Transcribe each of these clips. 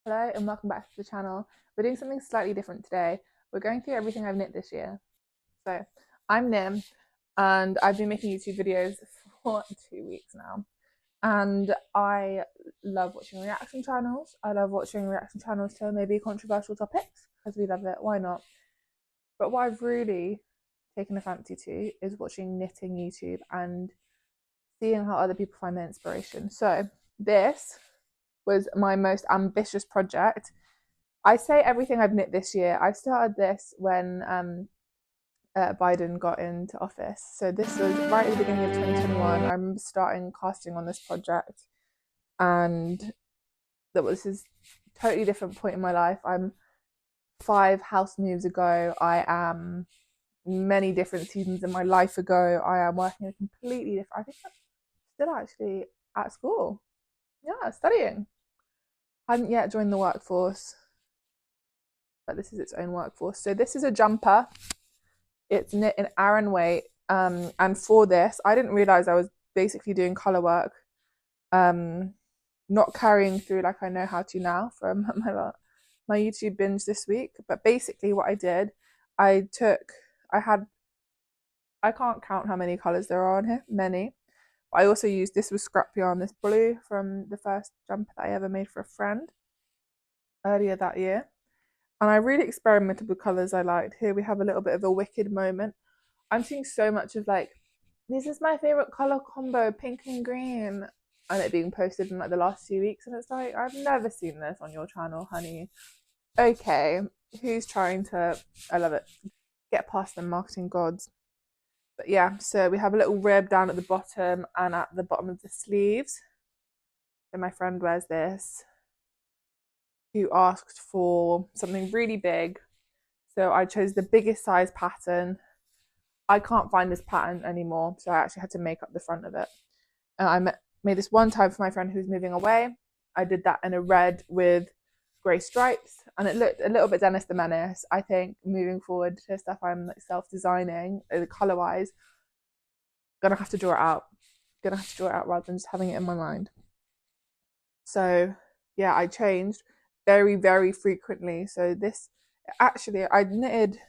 Hello and welcome back to the channel. We're doing something slightly different today. We're going through everything I've knit this year. So I'm Nim and I've been making YouTube videos for 2 weeks now. And I love watching reaction channels. I love watching reaction channels to maybe controversial topics because we love it. Why not? But what I've really taken a fancy to is watching knitting YouTube and seeing how other people find their inspiration. So this was my most ambitious project. I say everything I've knit this year. I started this when Biden got into office. So this was right at the beginning of 2021. I remember starting casting on this project, and this is a totally different point in my life. I'm 5 house moves ago. I am many different seasons in my life ago. I am working a completely different. I think I'm still actually at school. Yeah, studying. I hadn't yet joined the workforce, but this is its own workforce. So this is a jumper. It's knit in Aran weight. And for this, I didn't realize I was basically doing color work, not carrying through like I know how to now from my YouTube binge this week. But basically, what I did, I can't count how many colors there are on here, many. But I also used, this was scrap yarn, this blue from the first jumper that I ever made for a friend earlier that year. And I really experimented with colours I liked. Here we have a little bit of a wicked moment. I'm seeing so much of like, this is my favourite colour combo, pink and green, and it being posted in like the last 2 weeks. And it's like, I've never seen this on your channel, honey. Okay, who's trying to, I love it, get past the marketing gods. But yeah, so we have a little rib down at the bottom and at the bottom of the sleeves. So my friend wears this, who asked for something really big. So I chose the biggest size pattern. I can't find this pattern anymore, so I actually had to make up the front of it. And I made this one time for my friend who's moving away. I did that in a red with grey stripes, and it looked a little bit Dennis the Menace. I think moving forward to stuff I'm like self-designing, colour-wise, gonna have to draw it out. Gonna have to draw it out rather than just having it in my mind. So yeah, I changed very, very frequently. So this, actually, I knitted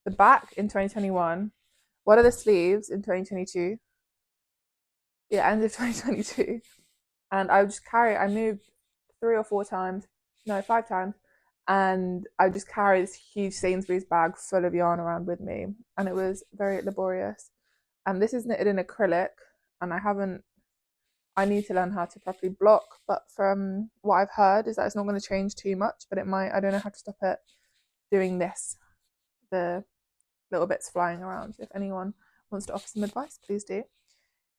the back in 2021, one of the sleeves in 2022, yeah, end of 2022. And I would just carry, I moved 3 or 4 times, no, 5 times, and I would just carry this huge Sainsbury's bag full of yarn around with me. And it was very laborious. And this is knitted in acrylic, and I need to learn how to properly block, but from what I've heard is that it's not going to change too much, but it might. I don't know how to stop it doing this, the little bits flying around. If anyone wants to offer some advice, please do.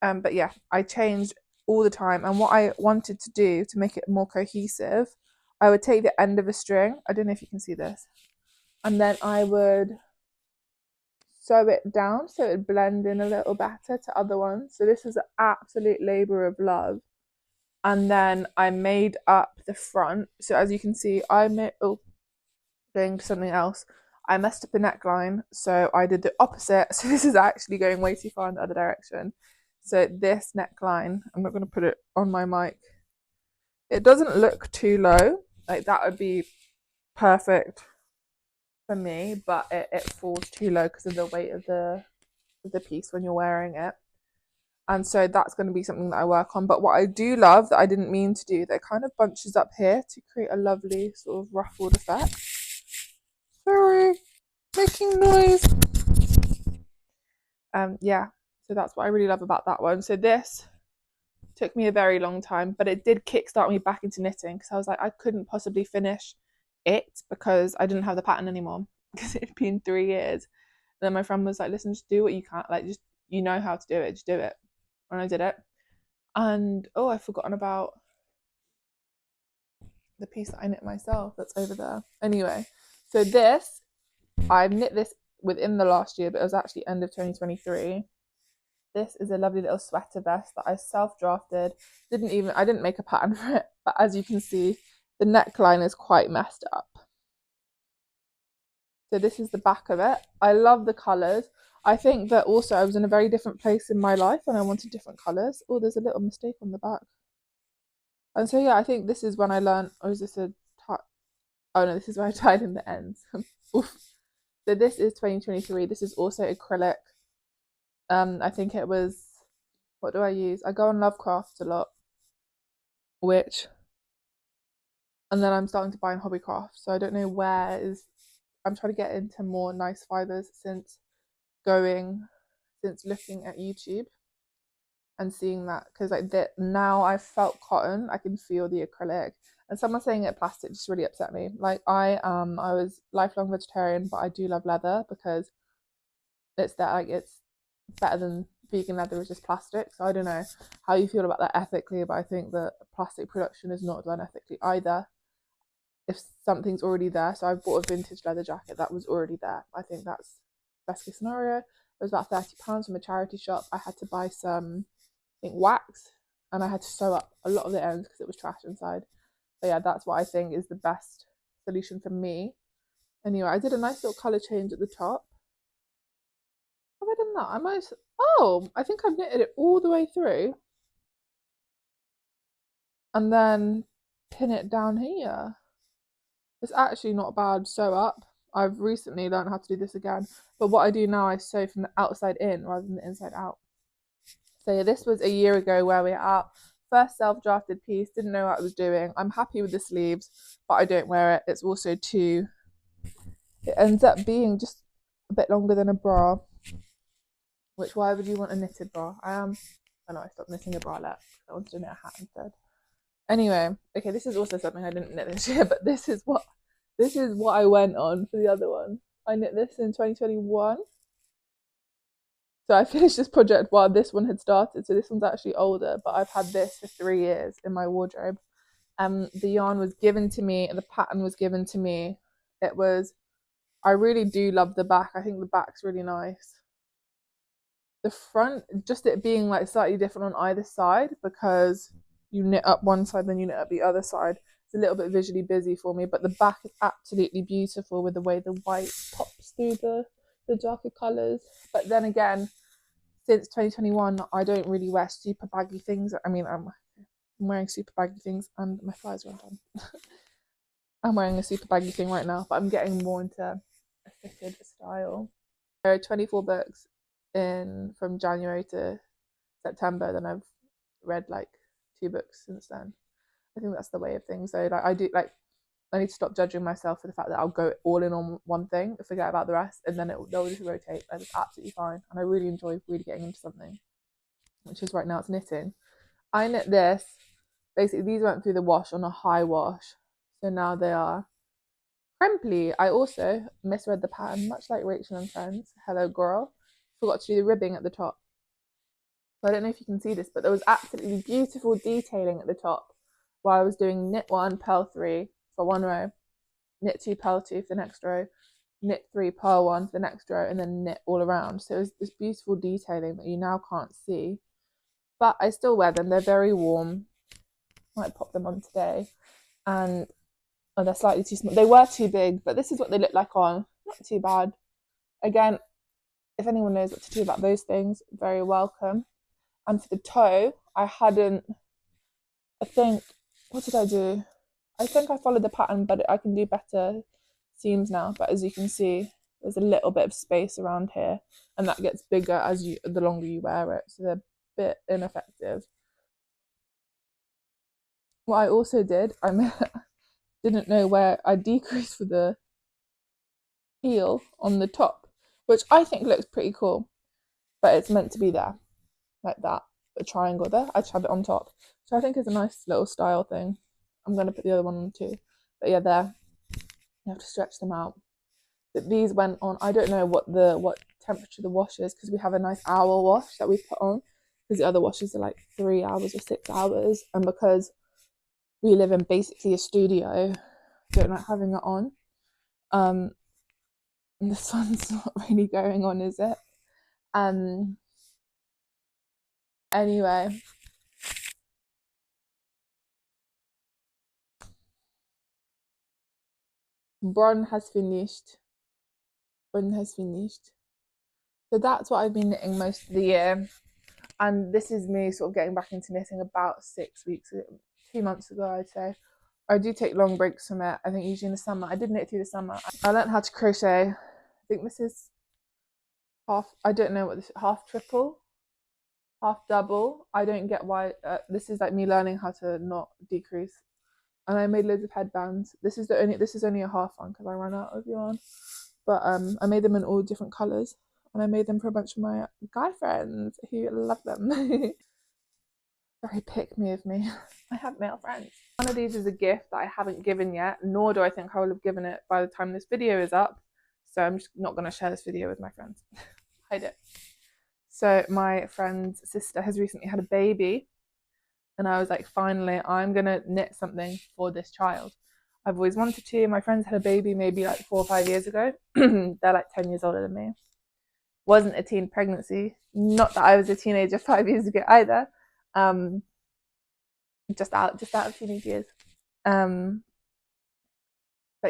But yeah, I changed all the time, and what I wanted to do to make it more cohesive, I would take the end of a string, I don't know if you can see this, and then I would sew it down so it would blend in a little better to other ones. So this was an absolute labour of love. And then I made up the front. So as you can see, going to something else. I messed up the neckline, so I did the opposite. So this is actually going way too far in the other direction. So this neckline, I'm not going to put it on my mic. It doesn't look too low. Like that would be perfect for me, but it falls too low because of the weight of the piece when you're wearing it. And so that's going to be something that I work on. But what I do love that I didn't mean to do, that kind of bunches up here to create a lovely sort of ruffled effect. Sorry, making noise. Yeah, so that's what I really love about that one. So this took me a very long time, but it did kickstart me back into knitting because I was like, I couldn't possibly finish it because I didn't have the pattern anymore because it had been 3 years. And then my friend was like, listen, just do what you can, like just, you know how to do it, just do it. And I did it. And oh, I've forgotten about the piece that I knit myself that's over there. Anyway, so this, I knit this within the last year, but it was actually end of 2023. This is a lovely little sweater vest that I self-drafted. I didn't make a pattern for it, but as you can see, the neckline is quite messed up. So this is the back of it. I love the colours. I think that also I was in a very different place in my life and I wanted different colours. Oh, there's a little mistake on the back. And so yeah, I think this is when I learned, or is this a oh no, this is where I tied in the ends. Oof. So this is 2023. This is also acrylic. I think it was, what do I use? I go on Lovecraft a lot, which, and then I'm starting to buy in Hobbycraft. So I don't know where is, I'm trying to get into more nice fibers since looking at YouTube and seeing that, because like that now I've felt cotton, I can feel the acrylic. And someone saying it plastic just really upset me. Like I was lifelong vegetarian, but I do love leather because it's better than vegan leather is just plastic. So I don't know how you feel about that ethically, but I think that plastic production is not done ethically either. If something's already there, so I bought a vintage leather jacket that was already there. I think that's best case scenario. It was about £30 from a charity shop. I had to buy some, I think, wax, and I had to sew up a lot of the ends because it was trash inside. But yeah, that's what I think is the best solution for me. Anyway, I did a nice little colour change at the top. Have I done that? I might. Oh, I think I've knitted it all the way through, and then pin it down here. It's actually not a bad sew up. I've recently learned how to do this again, but what I do now, I sew from the outside in rather than the inside out. So yeah, this was a year ago where we're at. First self-drafted piece, didn't know what I was doing. I'm happy with the sleeves, but I don't wear it. It's also too, it ends up being just a bit longer than a bra, which why would you want a knitted bra? I know I stopped knitting a bralette. I wanted to knit a hat instead. Anyway, okay, this is also something I didn't knit this year, but this is what I went on for the other one. I knit this in 2021. So I finished this project while this one had started. So this one's actually older, but I've had this for 3 years in my wardrobe. The yarn was given to me, the pattern was given to me. It was, I really do love the back. I think the back's really nice. The front, just it being like slightly different on either side because you knit up one side, then you knit up the other side. It's a little bit visually busy for me, but the back is absolutely beautiful with the way the white pops through the darker colours. But then again, since 2021, I don't really wear super baggy things. I mean, I'm wearing super baggy things, and my flies are undone. I'm wearing a super baggy thing right now, but I'm getting more into a fitted style. There are 24 books in from January to September. Then I've read like 2 books since then. I think that's the way of things. So like I need to stop judging myself for the fact that I'll go all in on one thing, forget about the rest, and then they'll just rotate. And it's absolutely fine. And I really enjoy really getting into something, which is right now it's knitting. I knit this. Basically, these went through the wash on a high wash, so now they are crimply. I also misread the pattern, much like Rachel and Friends. Hello, girl. Forgot to do the ribbing at the top. So I don't know if you can see this, but there was absolutely beautiful detailing at the top while I was doing knit 1, purl 3 for one row, knit 2, purl 2 for the next row, knit 3, purl 1 for the next row, and then knit all around. So it was this beautiful detailing that you now can't see. But I still wear them. They're very warm. Might pop them on today. And they're slightly too small. They were too big, but this is what they look like on. Not too bad. Again, if anyone knows what to do about those things, very welcome. And for the toe, I think, what did I do? I think I followed the pattern, but I can do better seams now. But as you can see, there's a little bit of space around here, and that gets bigger the longer you wear it. So they're a bit ineffective. What I also did, I didn't know where I decreased for the heel on the top, which I think looks pretty cool, but it's meant to be there, like that, a triangle there. I just have it on top, so I think it's a nice little style thing. I'm going to put the other one on too, but yeah, there, you have to stretch them out. But these went on, I don't know what temperature the wash is, because we have a nice hour wash that we put on, because the other washes are like 3 hours or 6 hours, and because we live in basically a studio, don't like having it on. And the sun's not really going on, is it? Anyway, Bron has finished. Bron has finished. So that's what I've been knitting most of the year. And this is me sort of getting back into knitting about 6 weeks, 2 months ago, I'd say. I do take long breaks from it. I think usually in the summer. I did knit through the summer. I learned how to crochet. I think this is half, I don't know what this, half triple, half double. I don't get why, this is like me learning how to not decrease. And I made loads of headbands. This is only a half one because I ran out of yarn. But I made them in all different colours. And I made them for a bunch of my guy friends who love them. Very pick me of me. I have male friends. One of these is a gift that I haven't given yet, nor do I think I will have given it by the time this video is up. So I'm just not going to share this video with my friends. Hide it. So my friend's sister has recently had a baby, and I was like, finally, I'm going to knit something for this child. I've always wanted to. My friends had a baby maybe like 4 or 5 years ago. They're like 10 years older than me. Wasn't a teen pregnancy. Not that I was a teenager 5 years ago either. Just out of teenage years. But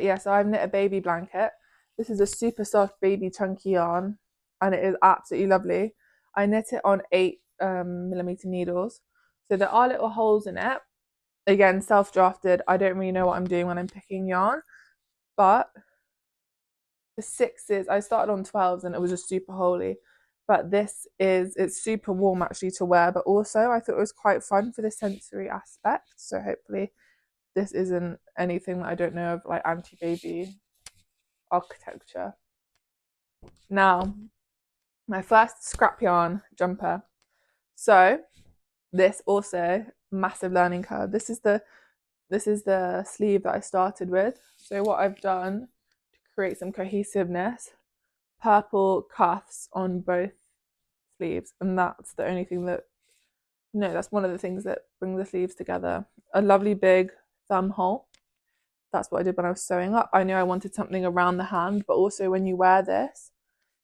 yeah, so I've knit a baby blanket. This is a super soft baby chunky yarn, and it is absolutely lovely. I knit it on 8mm needles, so there are little holes in it. Again, self-drafted. I don't really know what I'm doing when I'm picking yarn, but the 6s, I started on 12s and it was just super holy. But it's super warm actually to wear, but also I thought it was quite fun for the sensory aspect. So hopefully this isn't anything that I don't know of, like anti-baby architecture. Now, my first scrap yarn jumper. So this also massive learning curve. This is the sleeve that I started with. So what I've done to create some cohesiveness, purple cuffs on both sleeves, and that's the only thing that, no, that's one of the things that bring the sleeves together. A lovely big thumb hole. That's what I did when I was sewing up. I knew I wanted something around the hand, but also when you wear this,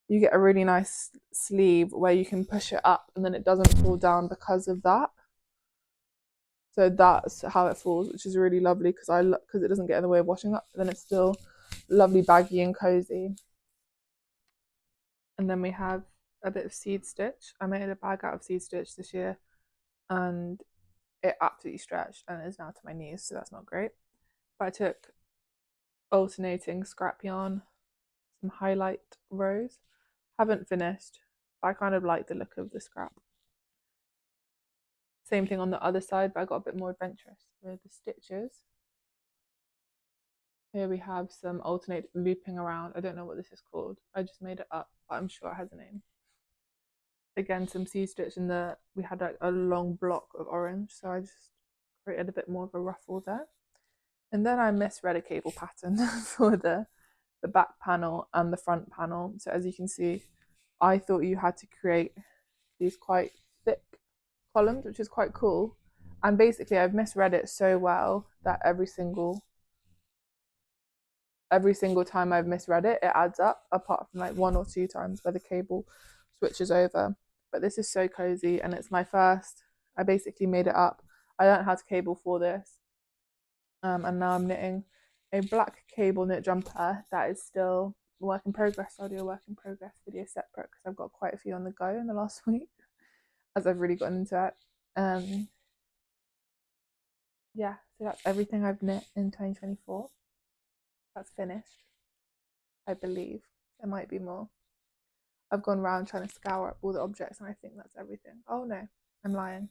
you get a really nice sleeve where you can push it up and then it doesn't fall down because of that. So that's how it falls, which is really lovely because it doesn't get in the way of washing up, but then it's still lovely, baggy and cozy. And then we have a bit of seed stitch. I made a bag out of seed stitch this year and it absolutely stretched and is now to my knees, so that's not great. But I took alternating scrap yarn, some highlight rows. Haven't finished, but I kind of like the look of the scrap. Same thing on the other side, but I got a bit more adventurous with the stitches. Here we have some alternate looping around. I don't know what this is called. I just made it up, but I'm sure it has a name. Again, some seed stitch in the, we had like a long block of orange, so I just created a bit more of a ruffle there. And then I misread a cable pattern for the back panel and the front panel. So as you can see, I thought you had to create these quite thick columns, which is quite cool. And basically I've misread it so well that every single time I've misread it, it adds up, apart from like 1 or 2 times where the cable switches over. But this is so cozy and it's my first, I basically made it up. I learned how to cable for this. And now I'm knitting a black cable knit jumper that is still a work in progress. I'll do a work in progress video separate because I've got quite a few on the go in the last week as I've really gotten into it. Yeah, so that's everything I've knit in 2024. That's finished, I believe. There might be more. I've gone around trying to scour up all the objects and I think that's everything. Oh no, I'm lying.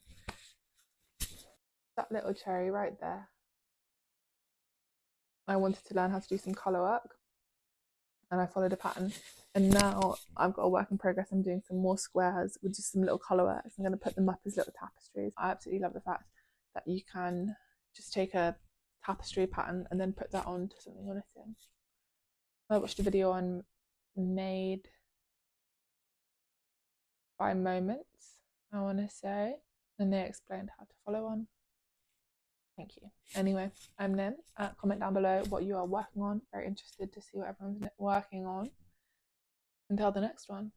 That little cherry right there. I wanted to learn how to do some colour work and I followed a pattern, and now I've got a work in progress. I'm doing some more squares with just some little colour works. I'm going to put them up as little tapestries. I absolutely love the fact that you can just take a tapestry pattern and then put that onto something you're knitting. I watched a video on Made by Moments, I want to say, and they explained how to follow on. Thank you. Anyway, I'm Nim. Comment down below what you are working on. Very interested to see what everyone's working on. Until the next one.